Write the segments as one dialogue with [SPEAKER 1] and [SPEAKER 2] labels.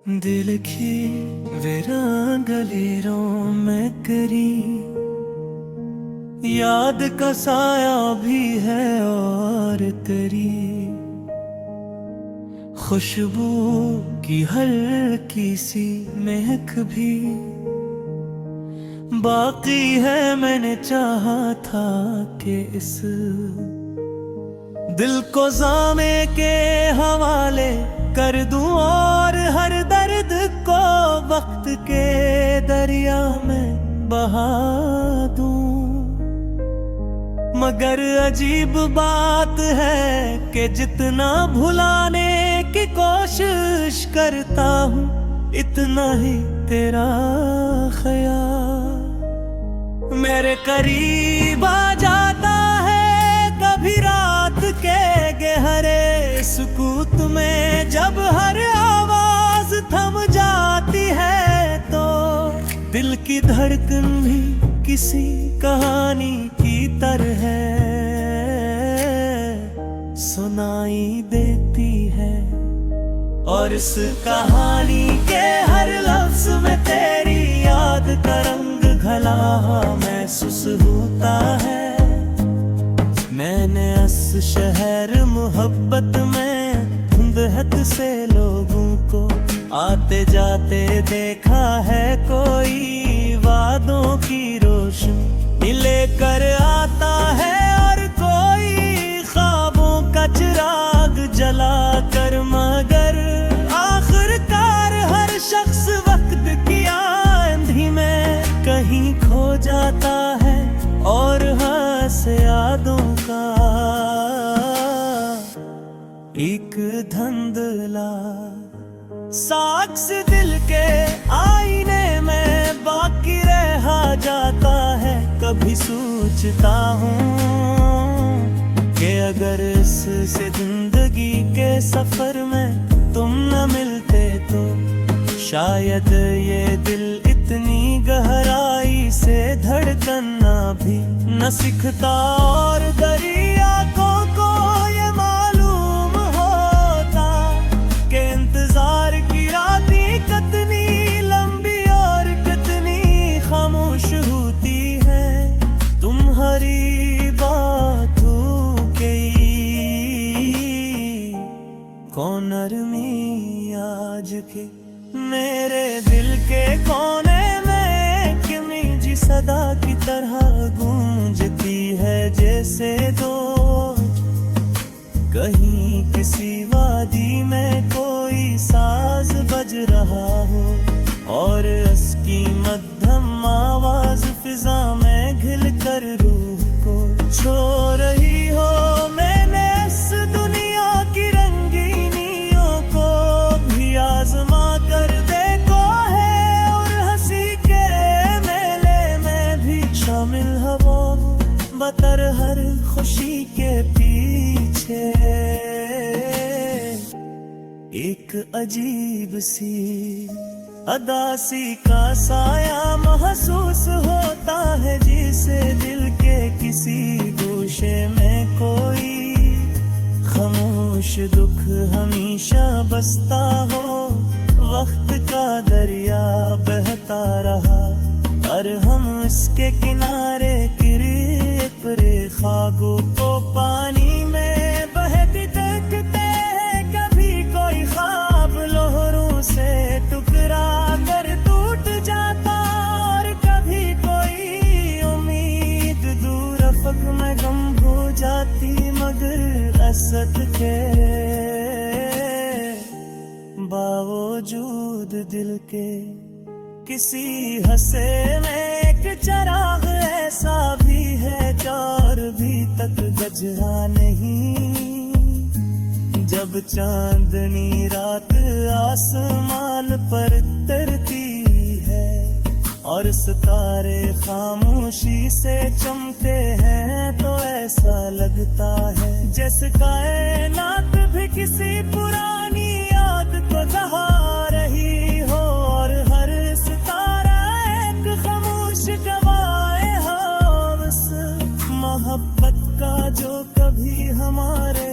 [SPEAKER 1] दिल की वीरान गलीरों में करी याद का साया भी है और तेरी खुशबू की हल्की सी महक भी बाकी है। मैंने चाहा था कि इस दिल को ज़ामे के हवाले कर दूं और हर दर्द को वक्त के दरिया में बहा दूं। मगर अजीब बात है कि जितना भुलाने की कोशिश करता हूँ इतना ही तेरा ख्याल मेरे करीब आ जाता है। कभी रात के गहरे सुकूत में जब हर आवाज थम जाती है तो दिल की धड़कन भी किसी कहानी की तरह सुनाई देती है। और इस कहानी के हर लफ्ज में तेरी याद का रंग घला महसूस होता है। मैंने इस शहर मोहब्बत में धुंधहत से लोगों को आते जाते देखा है। कोई वादों की रोशनी लेकर आता है और कोई ख्वाबों का चिराग जला कर। मगर आखिरकार हर शख्स वक्त की आंधी में कहीं खो जाता है और हंस यादों का एक धुंधला साक्ष दिल के आईने में बाकी रह जाता है। कभी सोचता हूँ कि अगर इससे जिंदगी के सफर में तुम न मिलते तो शायद ये दिल इतनी गहराई से धड़कना भी न सीखता। और दरिया को ये मालूम होता कि इंतजार की रातें कितनी लंबी और कितनी खामोश होती है। तुम्हारी बातों के कॉर्नर में आज के मेरे दिल के कोने में किमी सदा की तरह गूंजती है। जैसे दो कहीं किसी वादी में कोई साज बज रहा हो और उसकी मध्यम आवाज फिजा में घिल कर रूह को छो रही हो। मैंने इस दुनिया की रंगीनियों को भी आजमा कर देखो है और हंसी के मेले में भी शामिल हवो बतर हर खुशी के पीछे एक अजीब सी अदासी का साया महसूस होता है। जिसे दिल के किसी गोशे में कोई खामोश दुख हमेशा बसता हो। वक्त का दरिया बहता रहा और हम इसके किनारे किरे खागों को पानी में बहती देखते हैं। कभी कोई ख्वाब लहरों से टुकरा कर टूट जाता और कभी कोई उम्मीद दूर अफक में गम हो जाती। मगर असद के बावजूद दिल के किसी हंसे में एक चिराग ऐसा भी है चार भी तक गजरा नहीं। जब चांदनी रात आसमान पर तरती है और सितारे खामोशी से चमकते हैं तो ऐसा लगता है जैसे कायनात भी किसी पुरानी याद को दहा रही हो। और हर सितारा एक खामोश गवाए हो उस मोहब्बत का जो कभी हमारे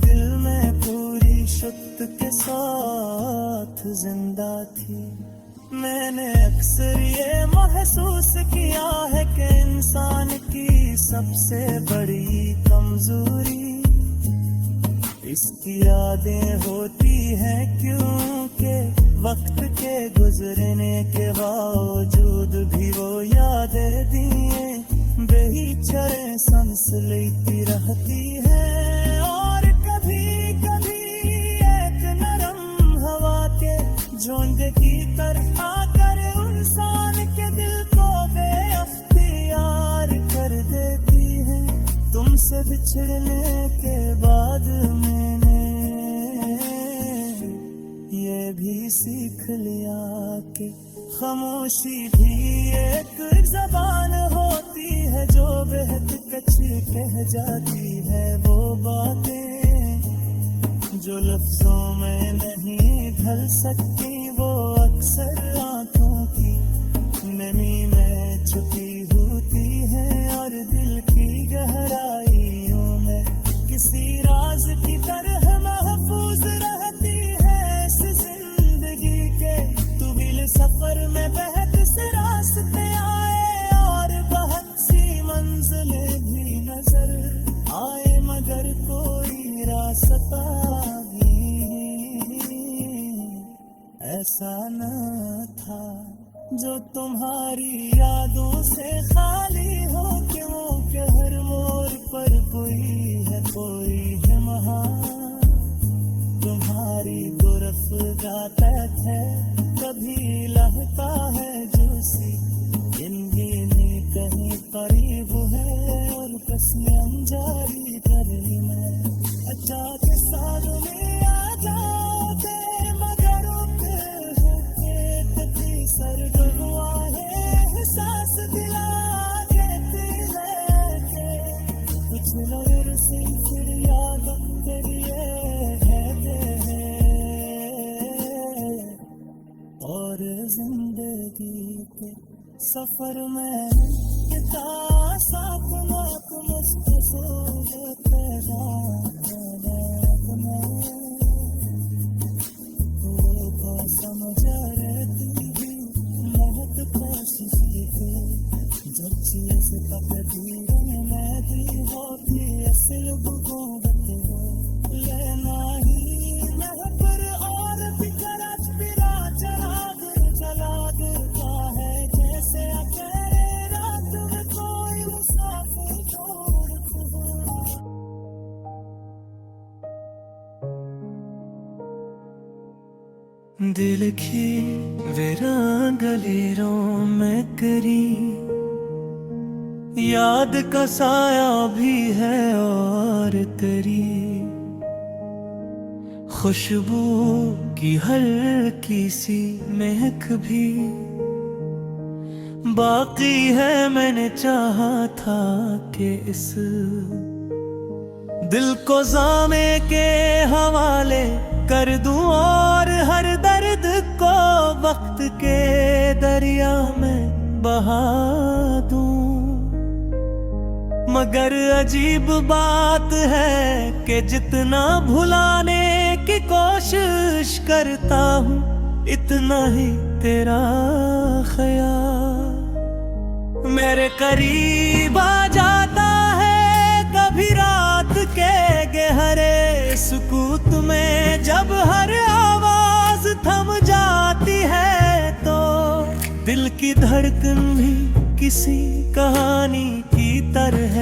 [SPEAKER 1] दिल में पूरी शुद्ध के साथ जिंदा थी। मैंने अक्सर ये महसूस किया है कि इंसान की सबसे बड़ी कमजोरी इसकी यादें होती हैं, क्योंकि वक्त के गुजरने के बावजूद भी वो यादें दिए बेहिचरे सांस लेती रहती है। और कभी कभी एक नरम हवा के झोंके की तरह आकर इंसान के दिल को बेअख्तियार कर देती है। तुमसे बिछड़ने के बाद मैंने ये भी सीख लिया कि खामोशी भी एक ज़बान होती है जो बेहद कच्ची कह जाती है। वो बातें जो लफ्जों में नहीं ढल सकती, वो अक्सर आंखों की नमी में छुपी होती है और दिल की गहराइयों में किसी राज की तरह महफूज रहती है। इस जिंदगी के तुविल सफर में बहुत से रास्ते आए और बहुत सी मंजिलें भी नजर आए, मगर कोई रास्ता भी ऐसा न था जो तुम्हारी यादों से खाली हो। क्यों के हर मोड़ पर कोई है महान। तुम्हारी गुरफ गाता है कभी लगता है जूसी जिंदगी कहीं करीब है और कसियां जारी करनी मैं अच्छा के साथ में आ जाओगे, मगर सर डुबवा है सांस दिला देती है कुछ लोग से फिर याद तेरी है और जिंदगी के सफर में कितना साथ नाक मस्त सोचते समझ रहती कोशिश की जब से तकदीर में दी होती असल बुगुबत हो लेना ही पर और बिखरत बिरा चला गिरता है जैसे अकेले रात में कोई मुसाफिर छोड़ हो। दिल की वीरान गलियों में करी याद का साया भी है और तेरी खुशबू की हल्की सी महक भी बाकी है। मैंने चाहा था कि इस दिल को ज़ामे के हवाले कर दूं और हर दर्द को वक्त के दरिया में बहा दूं, मगर अजीब बात है कि जितना भुलाने की कोशिश करता हूँ इतना ही तेरा ख्याल मेरे करीब आ जाता है। कभी रात के गहरे सुकूत में जब हर आवाज थम जाती है तो दिल की धड़कन भी किसी कहानी की तरह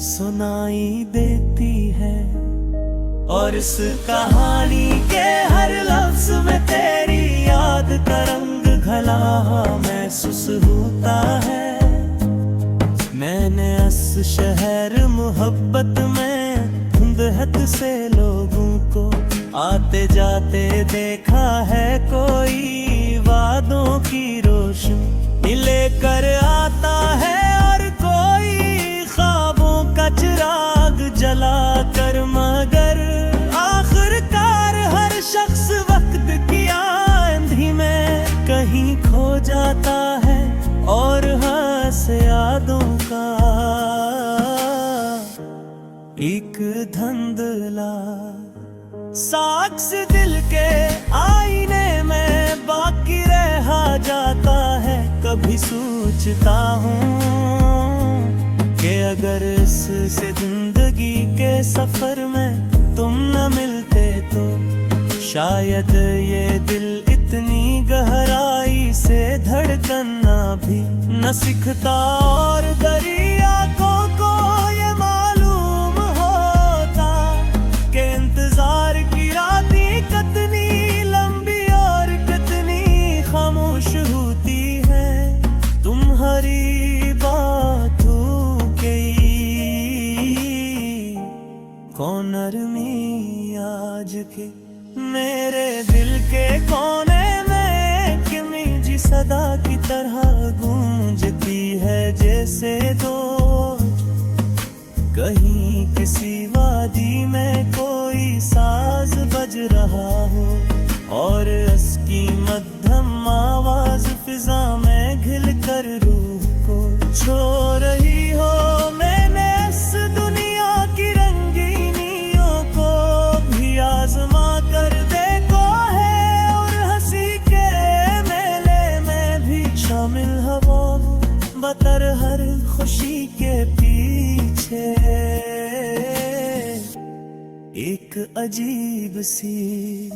[SPEAKER 1] सुनाई देती है और इस कहानी के हर लफ्ज में तेरी याद का रंग घला महसूस होता है। मैंने इस शहर मोहब्बत में धुंधहत से लोगों को आते जाते देखा है। कोई वादों की रोशनी लेकर आता है और कोई ख्वाबों का चिराग जला कर, मगर आखिरकार हर शख्स वक्त की आंधी में कहीं खो जाता है और हंस यादों का एक धुंधला साक्ष दिल के आईने में बाकी रह जाता है। कभी सोचता हूँ कि अगर इससे जिंदगी के सफर में तुम न मिलते तो शायद ये दिल इतनी गहराई से धड़कना भी न सीखता। और दरिया को ये मालूम होता कि इंतजार की रातें कितनी लंबी और कितनी खामोश होती है। तुम्हारी बातों के कॉर्नर में आज के मेरे दिल के कोने में किमी सदा की तरह गूंजती है। जैसे दो कहीं किसी वादी में कोई साज बज रहा हो और उसकी मध्यम आवाज फिजा में घिल कर रूह को छो रही हो। मैंने इस दुनिया की रंगीनियों को भी आजमा कर देखो है और हंसी के मेले में भी शामिल हवा बतर हर खुशी के पीछे एक अजीब सी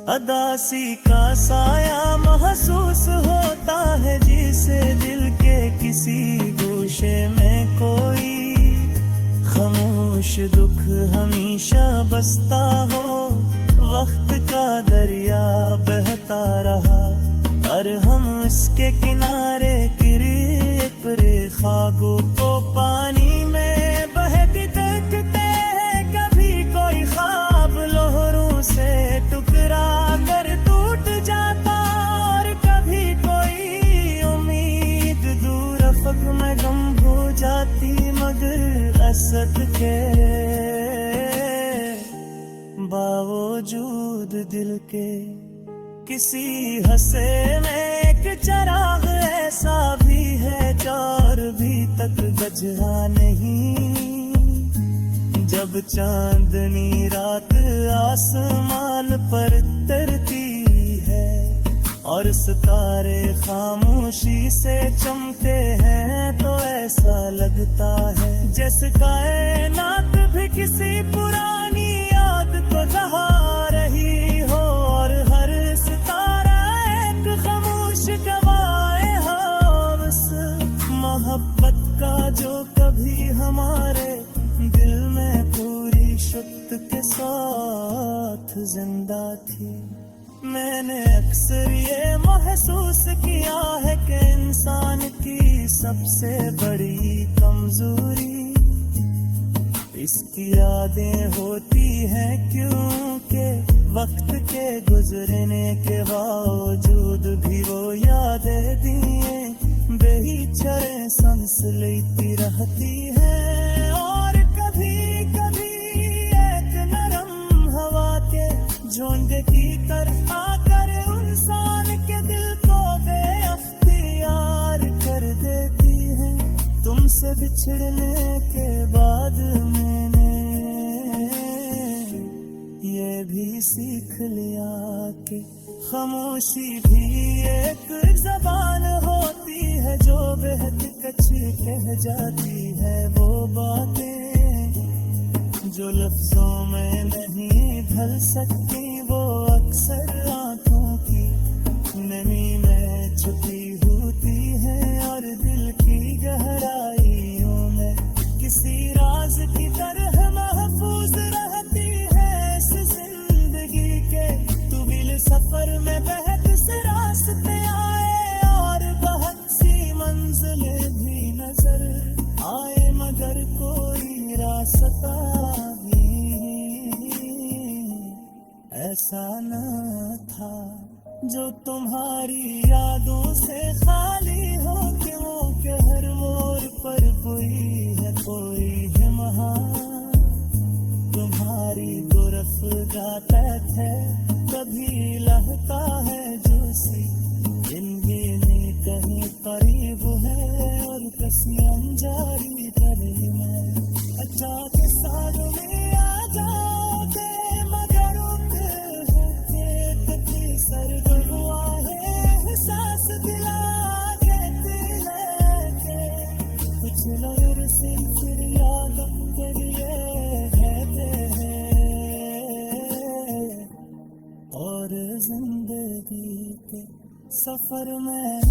[SPEAKER 1] अदासी का साया महसूस होता है। जिसे दिल के किसी गोशे में कोई खामोश दुख हमेशा बसता हो। वक्त का दरिया बहता रहा और हम उसके किनारे गिरे खागों को पानी में बहती देखते हैं। कभी कोई ख्वाब लहरों से टुकरा कर टूट जाता और कभी कोई उम्मीद दूर अफक में गम हो जाती। मगर असद के बावजूद दिल के किसी हंसे में एक चिराग ऐसा भी है जो भी तक बुझा नहीं। जब चांदनी रात आसमान पर उतरती है और सितारे खामोशी से चमकते हैं तो ऐसा लगता है जैसे कायनात भी किसी पुरानी याद को दहा रही हो। और हर सितारा एक खामोश गवाए हो उस मोहब्बत का जो कभी हमारे दिल में पूरी शुद्ध के साथ जिंदा थी। मैंने अक्सर ये महसूस किया है कि इंसान की सबसे बड़ी कमजोरी इसकी यादें होती हैं। क्योंकि वक्त के गुजरने के बावजूद भी वो यादें दिए बेहिचरे सांस लेती रहती है। और कभी कभी एक नरम हवा के झोंके की तरह आकर इंसान के दिल को बेअख्तियार कर देती है। तुमसे बिछड़ने के बाद मैंने ये भी सीख लिया कि खामोशी भी एक जबान होती है जो बेहद कच कह जाती है। वो बातें जो लफ्जों में नहीं ढल सकती वो अक्सर आंखों की नमी में छुपी होती है। और दिल की गहराइयों में किसी राज की तरह महफूज रहती है इस जिंदगी के तुविल सफर में। बहुत से रास्ते आए और बहुत सी मंजिलें भी नजर आए मगर कोई रास्ता भी ऐसा न था जो तुम्हारी यादों से खाली हो। क्योंकि हर मोड़ पर कोई है महान तुम्हारी गुरफ गाता है। कभी लगता है जोशी जिंदगी कहीं करीब है और कसियां जारी करे मैं अच्छा के साथ में आ जाओगे मगर सफर में